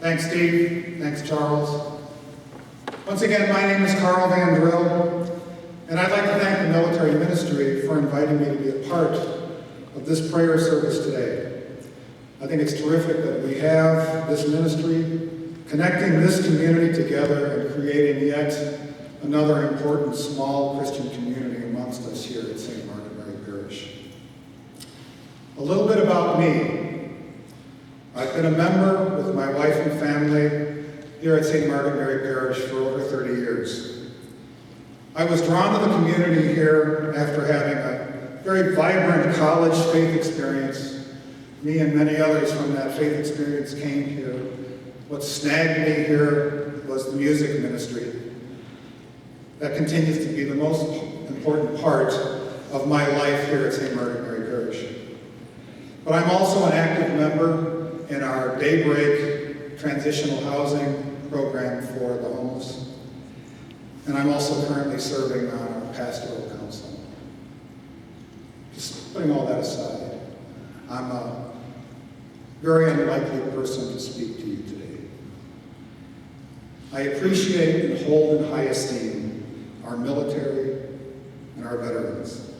Thanks, Steve. Thanks, Charles. Once again, my name is Carl Van Dril, and I'd like to thank the military ministry for inviting me to be a part of this prayer service today. I think it's terrific that we have this ministry connecting this community together and creating yet another important small Christian community amongst us here at St. Margaret Mary Parish. A little bit about me. I've been a member with my wife and family here at St. Margaret Mary Parish for over 30 years. I was drawn to the community here after having a very vibrant college faith experience. Me and many others from that faith experience came here. What snagged me here was the music ministry. That continues to be the most important part of my life here at St. Margaret Mary Parish. But I'm also an active member in our Daybreak transitional housing program for the homeless. And I'm also currently serving on our pastoral council. Just putting all that aside, I'm a very unlikely person to speak to you today. I appreciate and hold in high esteem our military and our veterans.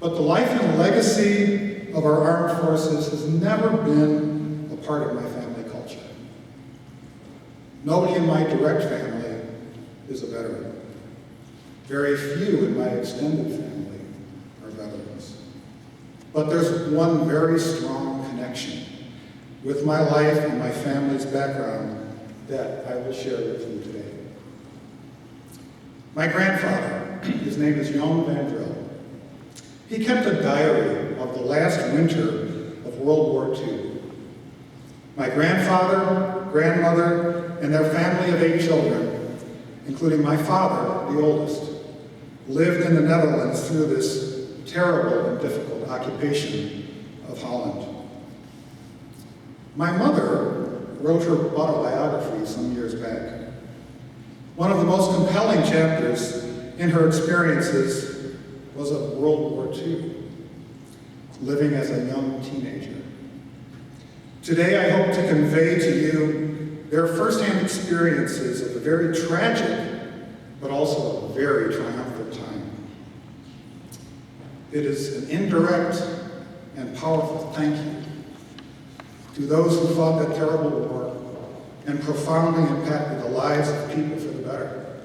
But the life and legacy of our armed forces has never been a part of my family culture. Nobody in my direct family is a veteran. Very few in my extended family are veterans. But there's one very strong connection with my life and my family's background that I will share with you today. My grandfather, his name is Dril Veteran. He kept a diary of the last winter of World War II. My grandfather, grandmother, and their family of 8 children, including my father, the oldest, lived in the Netherlands through this terrible and difficult occupation of Holland. My mother wrote her autobiography some years back. One of the most compelling chapters in her experiences was of World War II, living as a young teenager. Today, I hope to convey to you their firsthand experiences of a very tragic, but also a very triumphant time. It is an indirect and powerful thank you to those who fought that terrible war and profoundly impacted the lives of people for the better.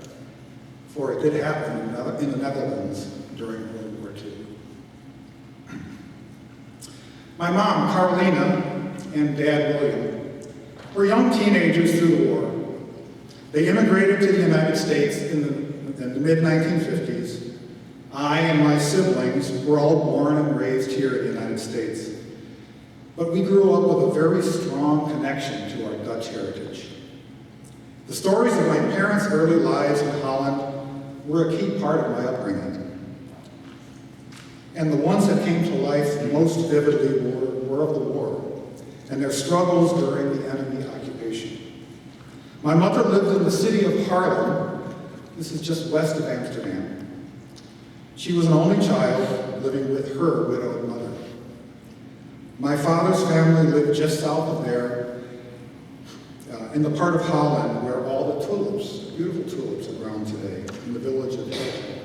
For it did happen in the Netherlands during World War II. My mom, Carolina, and dad, William, were young teenagers through the war. They immigrated to the United States in the mid-1950s. I and my siblings were all born and raised here in the United States. But we grew up with a very strong connection to our Dutch heritage. The stories of my parents' early lives in Holland were a key part of my upbringing. And the ones that came to life most vividly were of the war and their struggles during the enemy occupation. My mother lived in the city of Haarlem. This is just west of Amsterdam. She was an only child living with her widowed mother. My father's family lived just south of there, in the part of Holland where all the tulips, beautiful tulips, are grown today, in the village of Dril.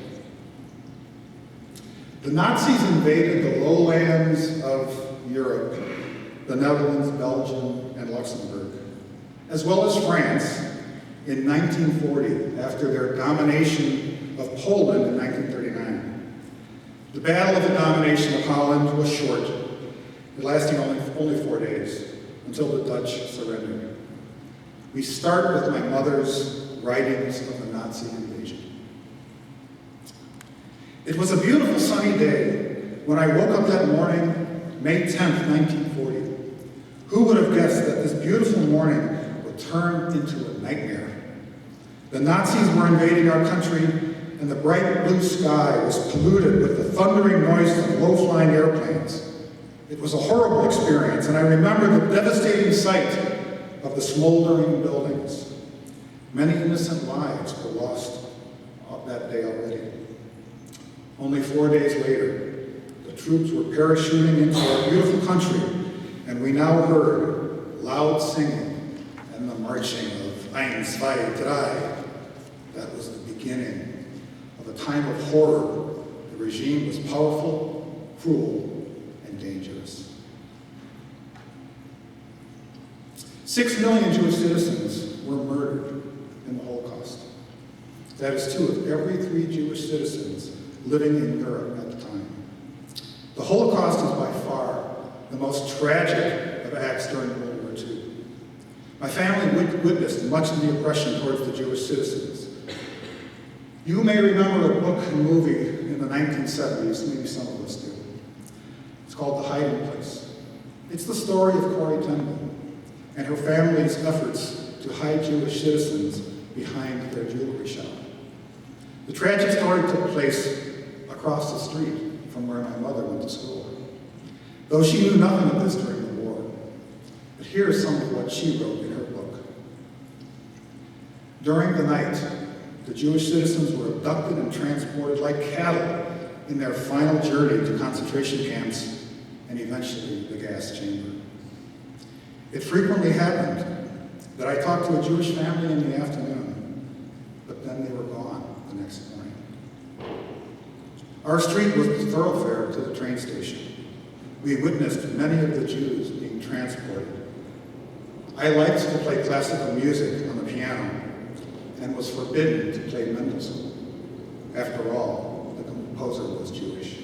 The Nazis invaded the lowlands of Europe, the Netherlands, Belgium, and Luxembourg, as well as France in 1940, after their domination of Poland in 1939. The battle of the domination of Holland was short, lasting only 4 days, until the Dutch surrendered. We start with my mother's writings of the Nazi invasion. It was a beautiful sunny day when I woke up that morning, May 10th, 1940. Who would have guessed that this beautiful morning would turn into a nightmare? The Nazis were invading our country, and the bright blue sky was polluted with the thundering noise of low-flying airplanes. It was a horrible experience, and I remember the devastating sight of the smoldering buildings. Many innocent lives were lost that day already. Only 4 days later, the troops were parachuting into our beautiful country, and we now heard loud singing and and the marching of Ein, Zwei, Drei. That was the beginning of a time of horror. The regime was powerful, cruel, and dangerous. 6 million Jewish citizens were murdered in the Holocaust. That is 2 of every 3 Jewish citizens living in Europe at the time. The Holocaust is by far the most tragic of acts during World War II. My family witnessed much of the oppression towards the Jewish citizens. You may remember a book and movie in the 1970s, maybe some of us do. It's called The Hiding Place. It's the story of Corrie ten Boom and her family's efforts to hide Jewish citizens behind their jewelry shop. The tragic story took place across the street from where my mother went to school, though she knew nothing of this during the war. But here's some of what she wrote in her book. During the night, the Jewish citizens were abducted and transported like cattle in their final journey to concentration camps and eventually the gas chamber. It frequently happened that I talked to a Jewish family in the afternoon, but then they were gone the next morning. Our street was the thoroughfare to the train station. We witnessed many of the Jews being transported. I liked to play classical music on the piano and was forbidden to play Mendelssohn. After all, the composer was Jewish.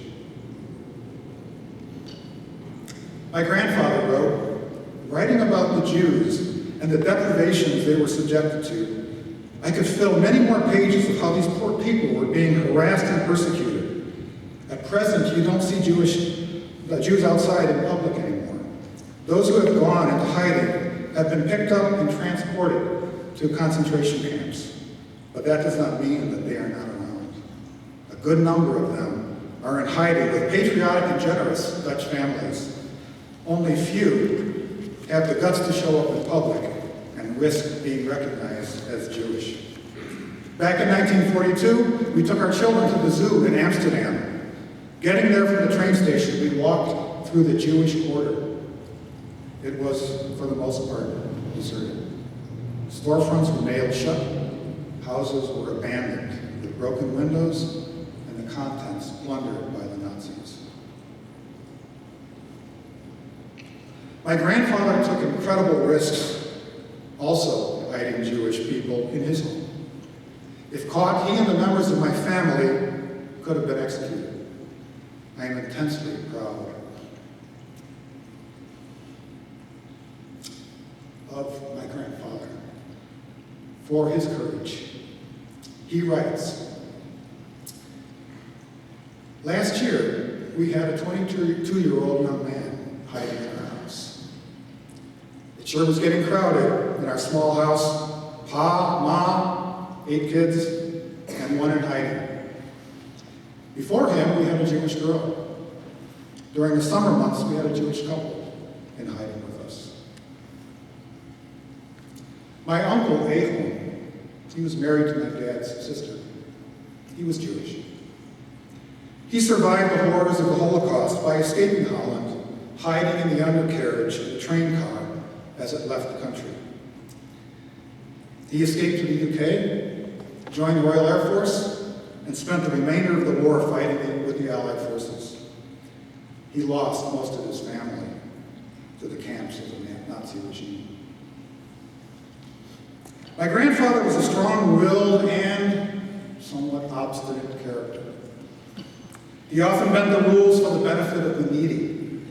My grandfather wrote, writing about the Jews and the deprivations they were subjected to, I could fill many more pages of how these poor people were being harassed and persecuted. At present, you don't see Jews outside in public anymore. Those who have gone into hiding have been picked up and transported to concentration camps. But that does not mean that they are not around. A good number of them are in hiding with patriotic and generous Dutch families. Only few have the guts to show up in public and risk being recognized as Jewish. Back in 1942, we took our children to the zoo in Amsterdam. Getting there from the train station, we walked through the Jewish quarter. It was, for the most part, deserted. Storefronts were nailed shut, houses were abandoned with broken windows, and the contents plundered by the Nazis. My grandfather took incredible risks, also hiding Jewish people in his home. If caught, he and the members of my family could have been executed. I am intensely proud of my grandfather for his courage. He writes, last year, we had a 22-year-old young man hiding in our house. It sure was getting crowded in our small house. Pa, Ma, 8 kids, and 1 in hiding. Before him, we had a Jewish girl. During the summer months, we had a Jewish couple in hiding with us. My uncle, Ahon, he was married to my dad's sister. He was Jewish. He survived the horrors of the Holocaust by escaping Holland, hiding in the undercarriage of the train car as it left the country. He escaped to the UK, joined the Royal Air Force, and spent the remainder of the war fighting with the Allied forces. He lost most of his family to the camps of the Nazi regime. My grandfather was a strong-willed and somewhat obstinate character. He often bent the rules for the benefit of the needy,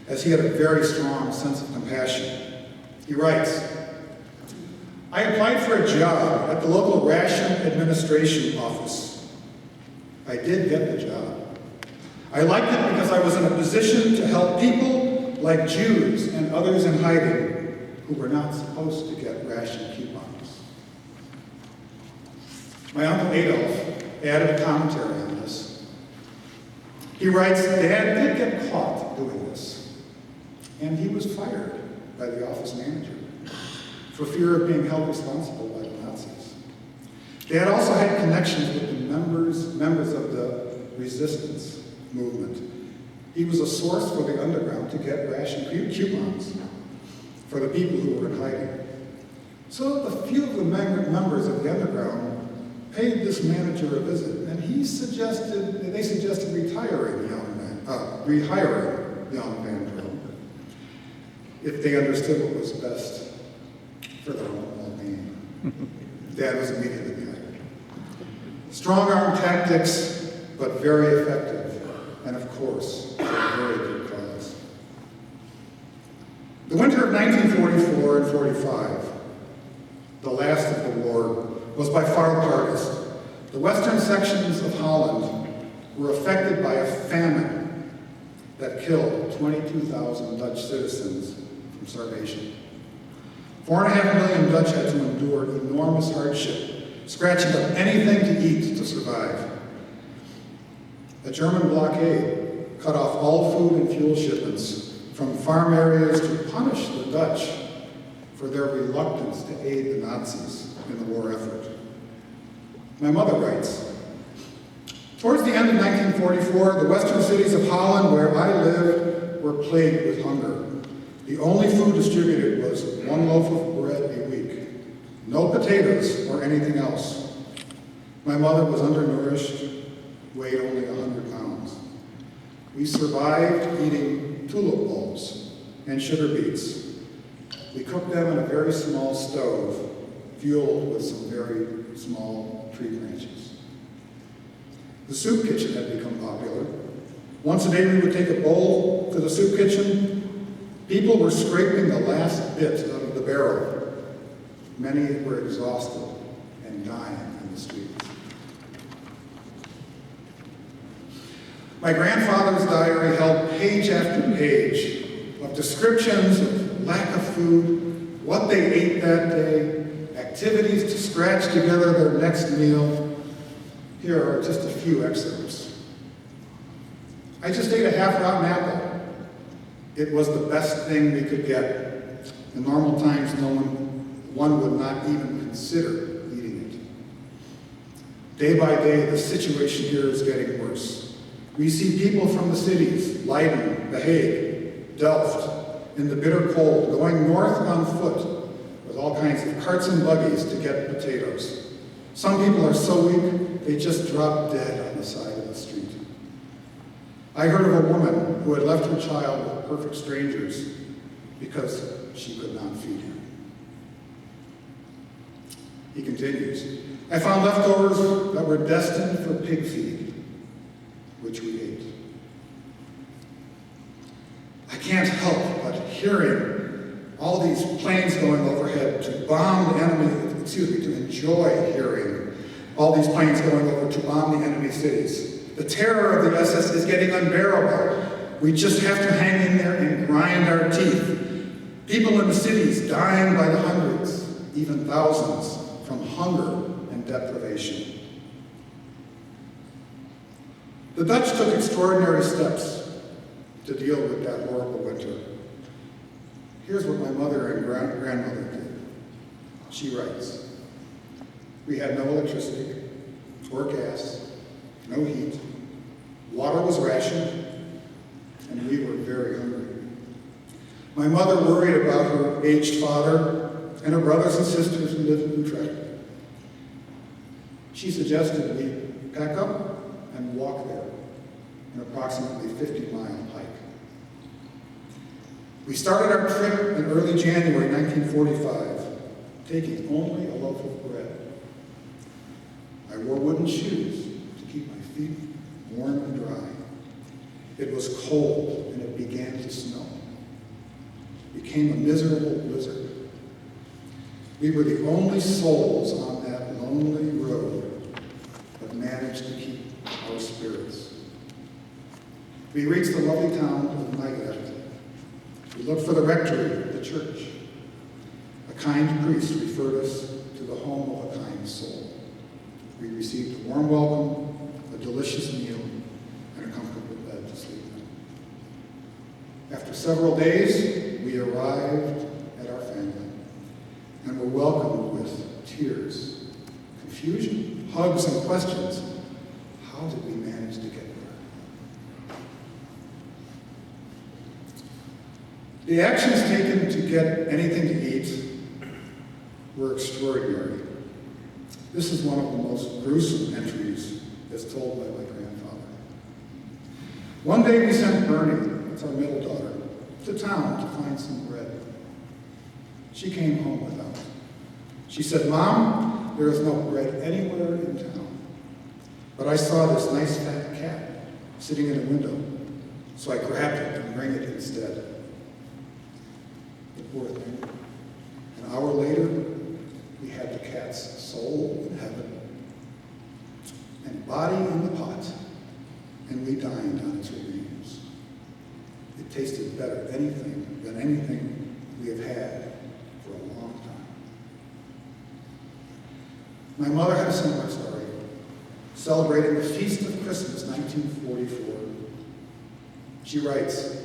as he had a very strong sense of compassion. He writes, I applied for a job at the local ration administration office. I did get the job. I liked it because I was in a position to help people like Jews and others in hiding who were not supposed to get ration coupons. My Uncle Adolf added a commentary on this. He writes, Dad did get caught doing this, and he was fired by the office manager for fear of being held responsible by the Nazis. Dad also had connections with the members of the resistance movement. He was a source for the underground to get ration coupons for the people who were in hiding. So a few of the members of the underground paid this manager a visit, and they suggested rehiring young Van Dril if they understood what was best for their own well-being. Dad was immediately hired. Strong-arm tactics, but very effective, and of course, for a very good cause. The winter of 1944 and 45, the last of the war, was by far the hardest. The western sections of Holland were affected by a famine that killed 22,000 Dutch citizens from starvation. 4.5 million Dutch had to endure enormous hardship, scratching up anything to eat to survive. A German blockade cut off all food and fuel shipments from farm areas to punish the Dutch for their reluctance to aid the Nazis in the war effort. My mother writes, towards the end of 1944, the western cities of Holland where I lived were plagued with hunger. The only food distributed was 1 loaf of bread a week, no potatoes or anything else. My mother was undernourished, weighed only 100 pounds. We survived eating tulip bulbs and sugar beets. We cooked them in a very small stove, fueled with some very small tree branches. The soup kitchen had become popular. Once a day we would take a bowl to the soup kitchen. People were scraping the last bit out of the barrel. Many were exhausted and dying in the streets. My grandfather's diary held page after page of descriptions of lack of food, what they ate that day, activities to scratch together their next meal. Here are just a few excerpts. I just ate a half-rotten apple. It was the best thing we could get. In normal times, one would not even consider eating it. Day by day, the situation here is getting worse. We see people from the cities, Leiden, The Hague, Delft, in the bitter cold, going north on foot with all kinds of carts and buggies to get potatoes. Some people are so weak, they just drop dead on the side of the street. I heard of a woman who had left her child with perfect strangers because she could not feed him. He continues, I found leftovers that were destined for pig feed, which we ate. I can't help but hearing all these planes going overhead to bomb the enemy, to enjoy hearing all these planes going over to bomb the enemy cities. The terror of the SS is getting unbearable. We just have to hang in there and grind our teeth. People in the cities dying by the hundreds, even thousands, from hunger and deprivation. The Dutch took extraordinary steps to deal with that horrible winter. Here's what my mother and grandmother did. She writes, we had no electricity or gas, no heat. Water was rationed, and we were very hungry. My mother worried about her aged father and her brothers and sisters who lived in Utrecht. She suggested we pack up and walk there, an approximately 50-mile hike. We started our trip in early January 1945, taking only a loaf of bread. I wore wooden shoes to keep my feet warm and dry. It was cold and it began to snow. It became a miserable blizzard. We were the only souls on that lonely road that managed to keep our spirits. We reached the lovely town of Nijlert. We looked for the rectory of the church. A kind priest referred us to the home of a kind soul. We received a warm welcome, a delicious meal, and a comfortable bed to sleep in. After several days, we arrived at our family and were welcomed with tears, confusion, hugs, and questions. How did we manage to get there? The actions taken to get anything to eat were extraordinary. This is one of the most gruesome entries as told by my grandfather. One day we sent Bernie, that's our middle daughter, to town to find some bread. She came home without. She said, "Mom, there is no bread anywhere in town. But I saw this nice fat cat sitting in a window, so I grabbed it and rang it instead." The poor thing. An hour later, we had the cat's soul in heaven and body in the pot, and we dined on its remains. It tasted better than anything we have had for a long time. My mother had a similar story, celebrating the Feast of Christmas, 1944. She writes,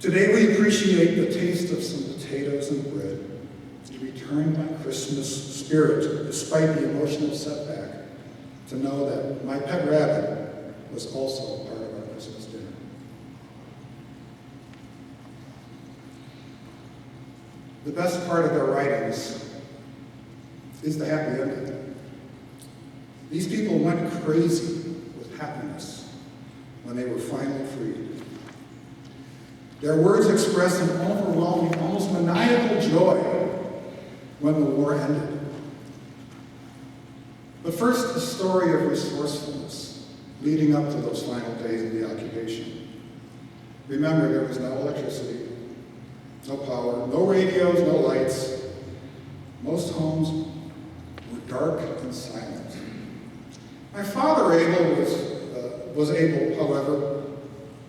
"Today we appreciate the taste of some potatoes and bread. It returned my Christmas spirit, despite the emotional setback, to know that my pet rabbit was also part of our Christmas dinner." The best part of their writings is the happy ending. These people went crazy with happiness when they were finally freed. Their words express an overwhelming, almost maniacal joy when the war ended. But first, a story of resourcefulness leading up to those final days of the occupation. Remember, there was no electricity, no power, no radios, no lights. Most homes were dark and silent. My father was able, however,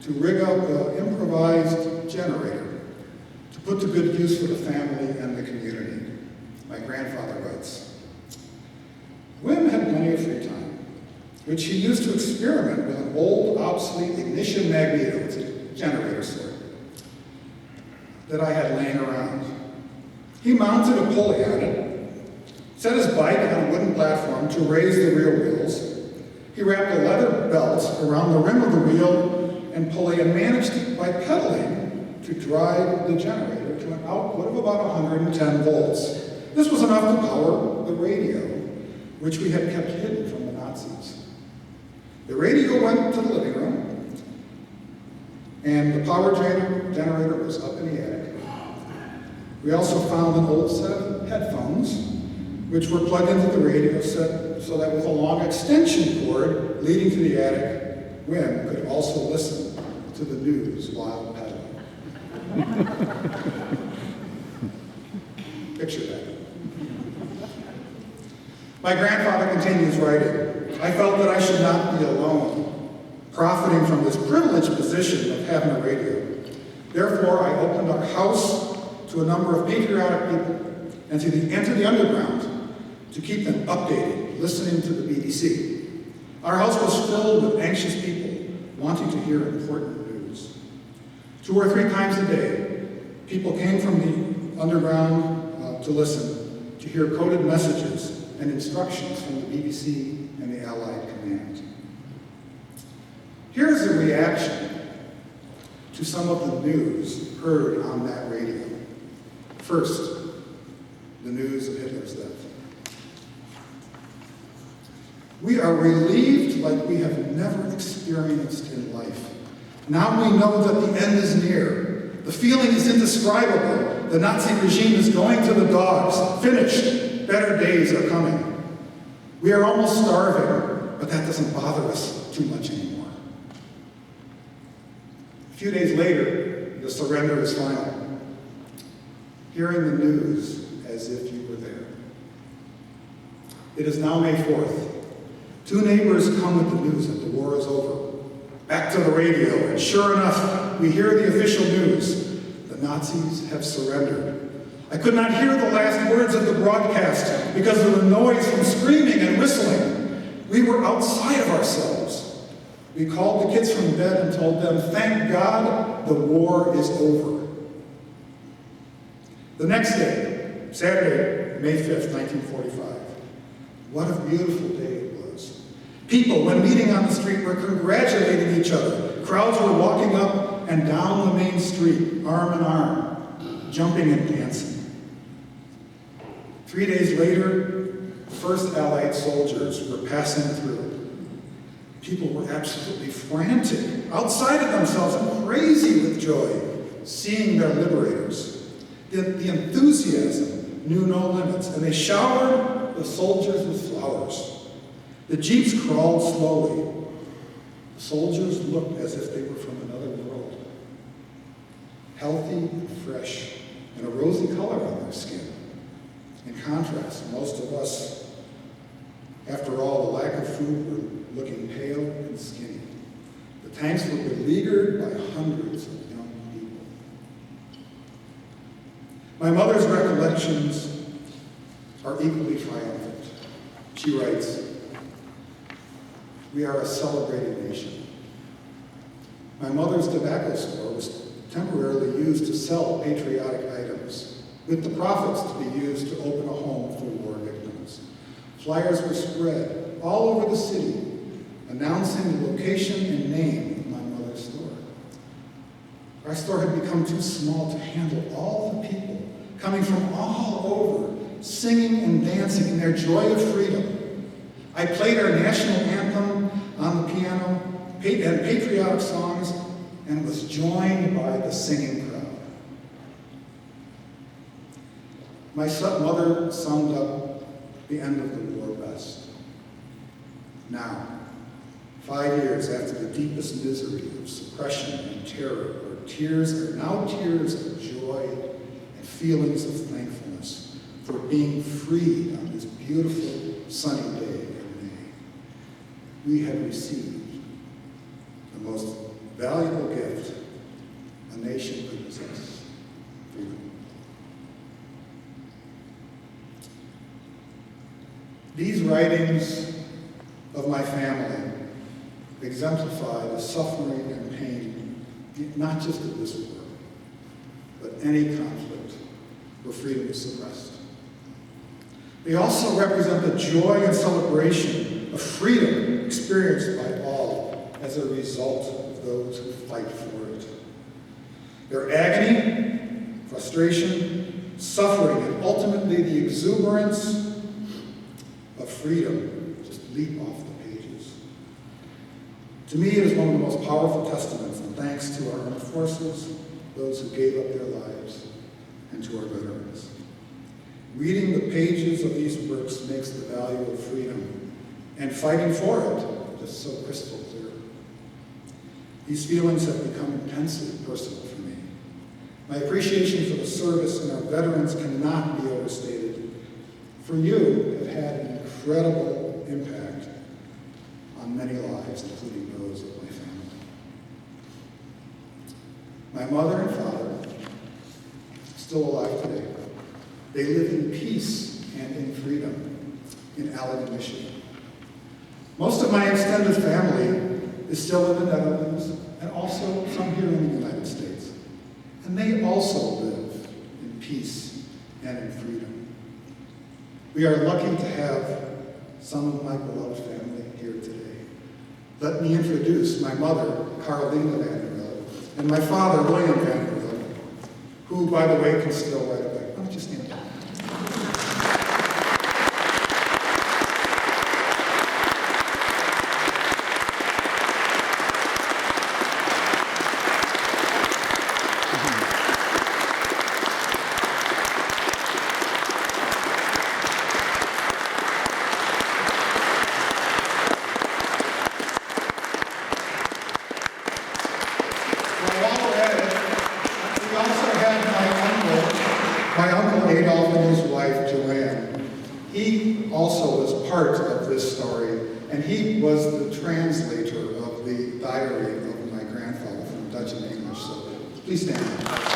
to rig up an improvised generator to put to good use for the family and the community. My grandfather writes, "Wim had plenty of free time, which he used to experiment with an old, obsolete ignition magneto," it's a generator sort, "that I had laying around. He mounted a pulley on it, set his bike on a wooden platform to raise the rear wheels. He wrapped a leather belt around the rim of the wheel and pulley and managed, by pedaling, to drive the generator to an output of about 110 volts. This was enough to power the radio, which we had kept hidden from the Nazis. The radio went to the living room, and the power generator was up in the attic. We also found an old set of headphones, which were plugged into the radio set so that with a long extension cord leading to the attic, Wim could also listen to the news while pedaling." Picture that. My grandfather continues writing, "I felt that I should not be alone, profiting from this privileged position of having a radio. Therefore, I opened our house to a number of patriotic people and to the underground to keep them updated, listening to the BBC. Our house was filled with anxious people wanting to hear important news. 2 or 3 times a day, people came from the underground to listen, to hear coded messages and instructions from the BBC and the Allied command. Here's a reaction to some of the news heard on that radio. First, the news of Hitler's death. We are relieved like we have never experienced in life. Now we know that the end is near. The feeling is indescribable. The Nazi regime is going to the dogs. Finished. Better days are coming. We are almost starving, but that doesn't bother us too much anymore." A few days later, the surrender is final. Hearing the news as if you were there. It is now May 4th. 2 neighbors come with the news that the war is over. Back to the radio, and sure enough, we hear the official news. The Nazis have surrendered. I could not hear the last words of the broadcast because of the noise from screaming and whistling. We were outside of ourselves. We called the kids from bed and told them, "Thank God the war is over." The next day, Saturday, May 5th, 1945. What a beautiful day it was. People, when meeting on the street, were congratulating each other. Crowds were walking up and down the main street, arm in arm, jumping and dancing. 3 days later, the first Allied soldiers were passing through. People were absolutely frantic, outside of themselves and crazy with joy, seeing their liberators. The enthusiasm knew no limits, and they showered the soldiers with flowers. The jeeps crawled slowly. The soldiers looked as if they were from another world, healthy and fresh, and a rosy color on their skin. In contrast, most of us, after all the lack of food, were looking pale and skinny. The tanks were beleaguered by hundreds of young people. My mother's recollections are equally triumphant. She writes, "We are a celebrated nation." My mother's tobacco store was temporarily used to sell patriotic items, with the profits to be used to open a home for war victims. Flyers were spread all over the city, announcing the location and name of my mother's store. Our store had become too small to handle all the people coming from all over, singing and dancing in their joy of freedom. I played our national anthem on the piano and patriotic songs, and was joined by the singing crowd. My mother summed up the end of the war best. Now, 5 years after the deepest misery of suppression and terror, our tears are now tears of joy and feelings of thankfulness for being freed on this beautiful sunny day in May. We have received the most valuable gift a nation could possess: freedom. These writings of my family exemplify the suffering and pain, not just of this war, but any conflict where freedom is suppressed. They also represent the joy and celebration of freedom experienced by all as a result of those who fight for it. Their agony, frustration, suffering, and ultimately the exuberance of freedom just leap off the pages. To me, it is one of the most powerful testaments, and thanks to our armed forces, those who gave up their lives, and to our veterans. Reading the pages of these works makes the value of freedom and fighting for it just so crystal clear. These feelings have become intensely personal for me. My appreciation for the service and our veterans cannot be overstated. For you, have had an incredible impact on many lives, including those of my family. My mother and father, still alive today, they live in peace and in freedom in Allegan, Michigan. Most of my extended family is still in the Netherlands, and also some here in the United States. And they also live in peace and in freedom. We are lucky to have some of my beloved family here today. Let me introduce my mother, Carolina Van Dril, and my father, William Van Dril, who, by the way, can still ride a bike. Why don't you stand up? My uncle Adolph and his wife Joanne. He also was part of this story, and he was the translator of the diary of my grandfather from Dutch and English. So please stand up.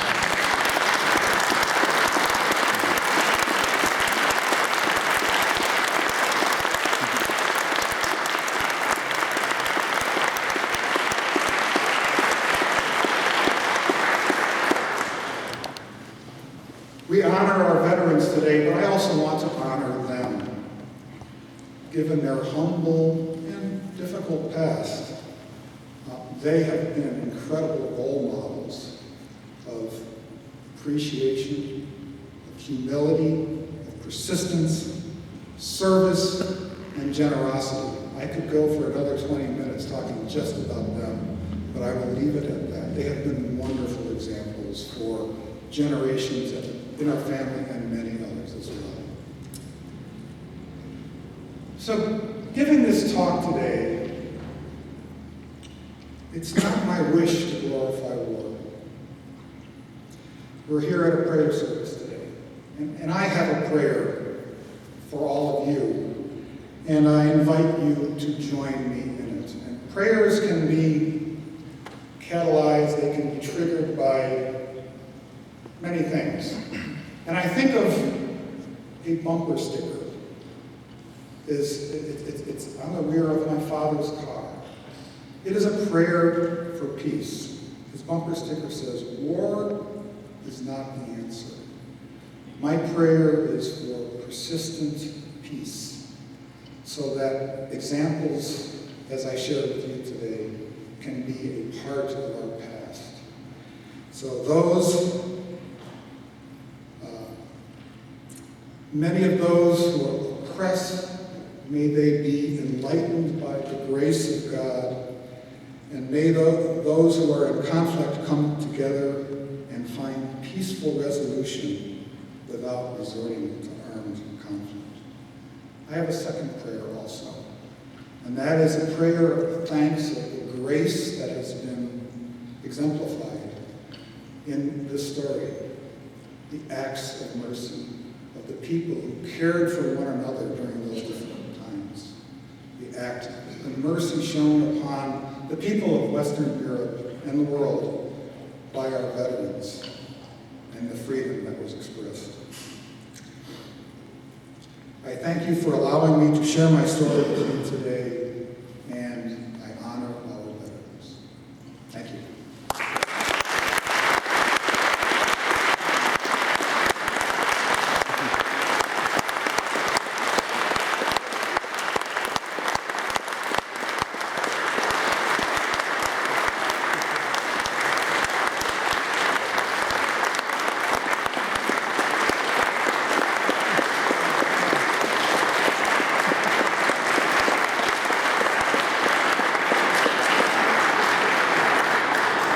We honor our veterans today, but I also want to honor them. Given their humble and difficult past, they have been incredible role models of appreciation, of humility, of persistence, service, and generosity. I could go for another 20 minutes talking just about them, but I will leave it at that. They have been wonderful examples for generations in our family and many others as well. So, giving this talk today, it's not my wish to glorify war. We're here at a prayer service today, and I have a prayer for all of you, and I invite you to join me in it. And prayers can be catalyzed, they can be triggered by many things. And I think of a bumper sticker. It's on the rear of my father's car. It is a prayer for peace. His bumper sticker says, "War is not the answer." My prayer is for persistent peace, so that examples, as I shared with you today, can be a part of our past. So many of those who are oppressed, may they be enlightened by the grace of God, and may those who are in conflict come together and find peaceful resolution without resorting to armed conflict. I have a second prayer also, and that is a prayer of thanks of the grace that has been exemplified in this story, the acts of mercy of the people who cared for one another during those difficult times, the mercy shown upon the people of Western Europe and the world by our veterans, and the freedom that was expressed. I thank you for allowing me to share my story with you today.